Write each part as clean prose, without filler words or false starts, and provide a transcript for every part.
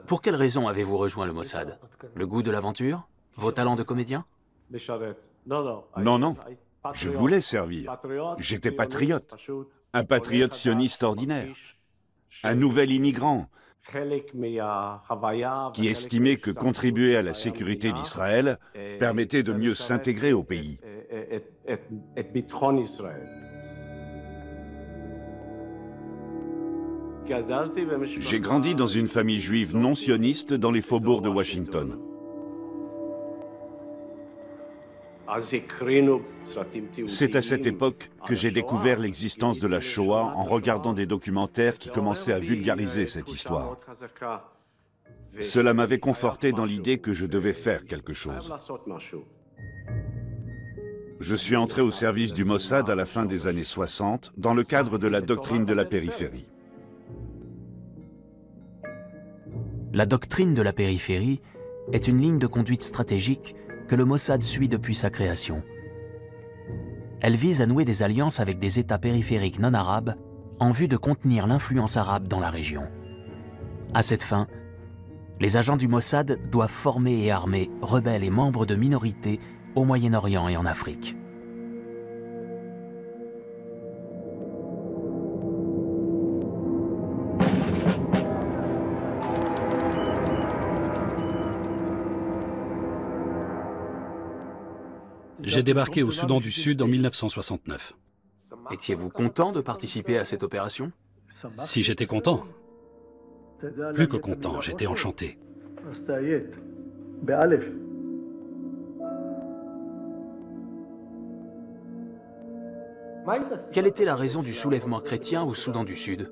Pour quelle raison avez-vous rejoint le Mossad? Le goût de l'aventure? Vos talents de comédien? Non, non. Je voulais servir. J'étais patriote. Un patriote sioniste ordinaire. Un nouvel immigrant qui estimait que contribuer à la sécurité d'Israël permettait de mieux s'intégrer au pays. J'ai grandi dans une famille juive non sioniste dans les faubourgs de Washington. C'est à cette époque que j'ai découvert l'existence de la Shoah en regardant des documentaires qui commençaient à vulgariser cette histoire. Cela m'avait conforté dans l'idée que je devais faire quelque chose. Je suis entré au service du Mossad à la fin des années 60 dans le cadre de la doctrine de la périphérie. La doctrine de la périphérie est une ligne de conduite stratégique que le Mossad suit depuis sa création. Elle vise à nouer des alliances avec des États périphériques non arabes en vue de contenir l'influence arabe dans la région. À cette fin, les agents du Mossad doivent former et armer rebelles et membres de minorités au Moyen-Orient et en Afrique. J'ai débarqué au Soudan du Sud en 1969. Étiez-vous content de participer à cette opération? Si j'étais content, plus que content, j'étais enchanté. Quelle était la raison du soulèvement chrétien au Soudan du Sud?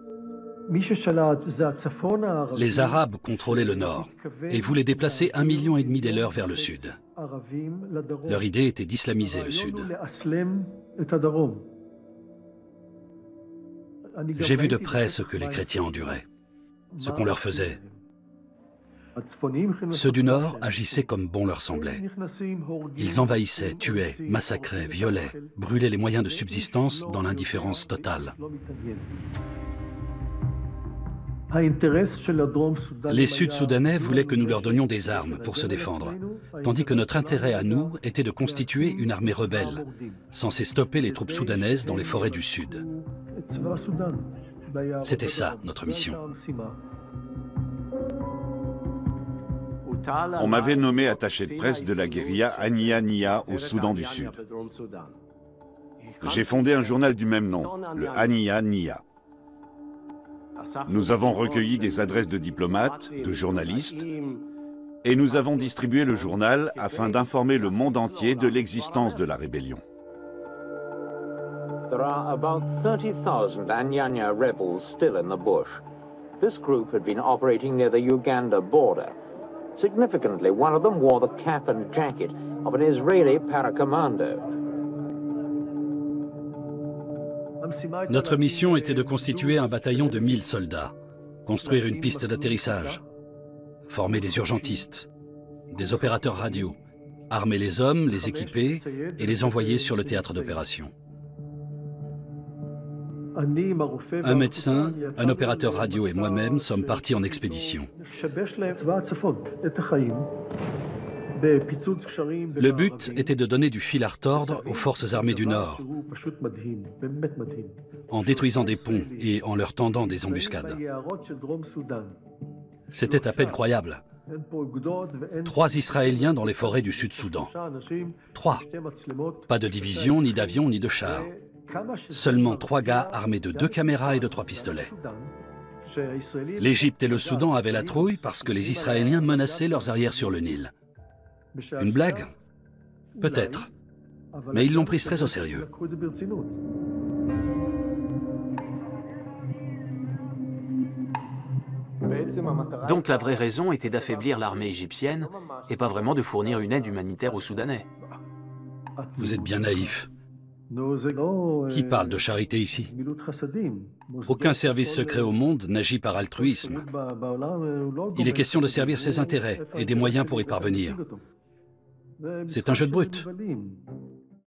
Les Arabes contrôlaient le nord et voulaient déplacer 1,5 million des leurs vers le sud. Leur idée était d'islamiser le sud. J'ai vu de près ce que les chrétiens enduraient, ce qu'on leur faisait. Ceux du nord agissaient comme bon leur semblait. Ils envahissaient, tuaient, massacraient, violaient, brûlaient les moyens de subsistance dans l'indifférence totale. Les Sud-Soudanais voulaient que nous leur donnions des armes pour se défendre, tandis que notre intérêt à nous était de constituer une armée rebelle, censée stopper les troupes soudanaises dans les forêts du Sud. C'était ça, notre mission. On m'avait nommé attaché de presse de la guérilla Ania Nia au Soudan du Sud. J'ai fondé un journal du même nom, le Ania Nia. Nous avons recueilli des adresses de diplomates, de journalistes, et nous avons distribué le journal afin d'informer le monde entier de l'existence de la rébellion. There are about 30,000 Anyanya rebels still in the bush. This group had been operating near the Uganda border. Significantly, one of them wore the cap and jacket of an Israeli paracommando. Notre mission était de constituer un bataillon de 1000 soldats, construire une piste d'atterrissage, former des urgentistes, des opérateurs radio, armer les hommes, les équiper et les envoyer sur le théâtre d'opération. Un médecin, un opérateur radio et moi-même sommes partis en expédition. Le but était de donner du fil à retordre aux forces armées du Nord, en détruisant des ponts et en leur tendant des embuscades. C'était à peine croyable. 3 Israéliens dans les forêts du Sud-Soudan. 3. Pas de division, ni d'avion, ni de chars. Seulement 3 gars armés de 2 caméras et de 3 pistolets. L'Égypte et le Soudan avaient la trouille parce que les Israéliens menaçaient leurs arrières sur le Nil. Une blague? Peut-être. Mais ils l'ont prise très au sérieux. Donc la vraie raison était d'affaiblir l'armée égyptienne et pas vraiment de fournir une aide humanitaire aux Soudanais. Vous êtes bien naïf. Qui parle de charité ici? Aucun service secret au monde n'agit par altruisme. Il est question de servir ses intérêts et des moyens pour y parvenir. C'est un jeu de brute.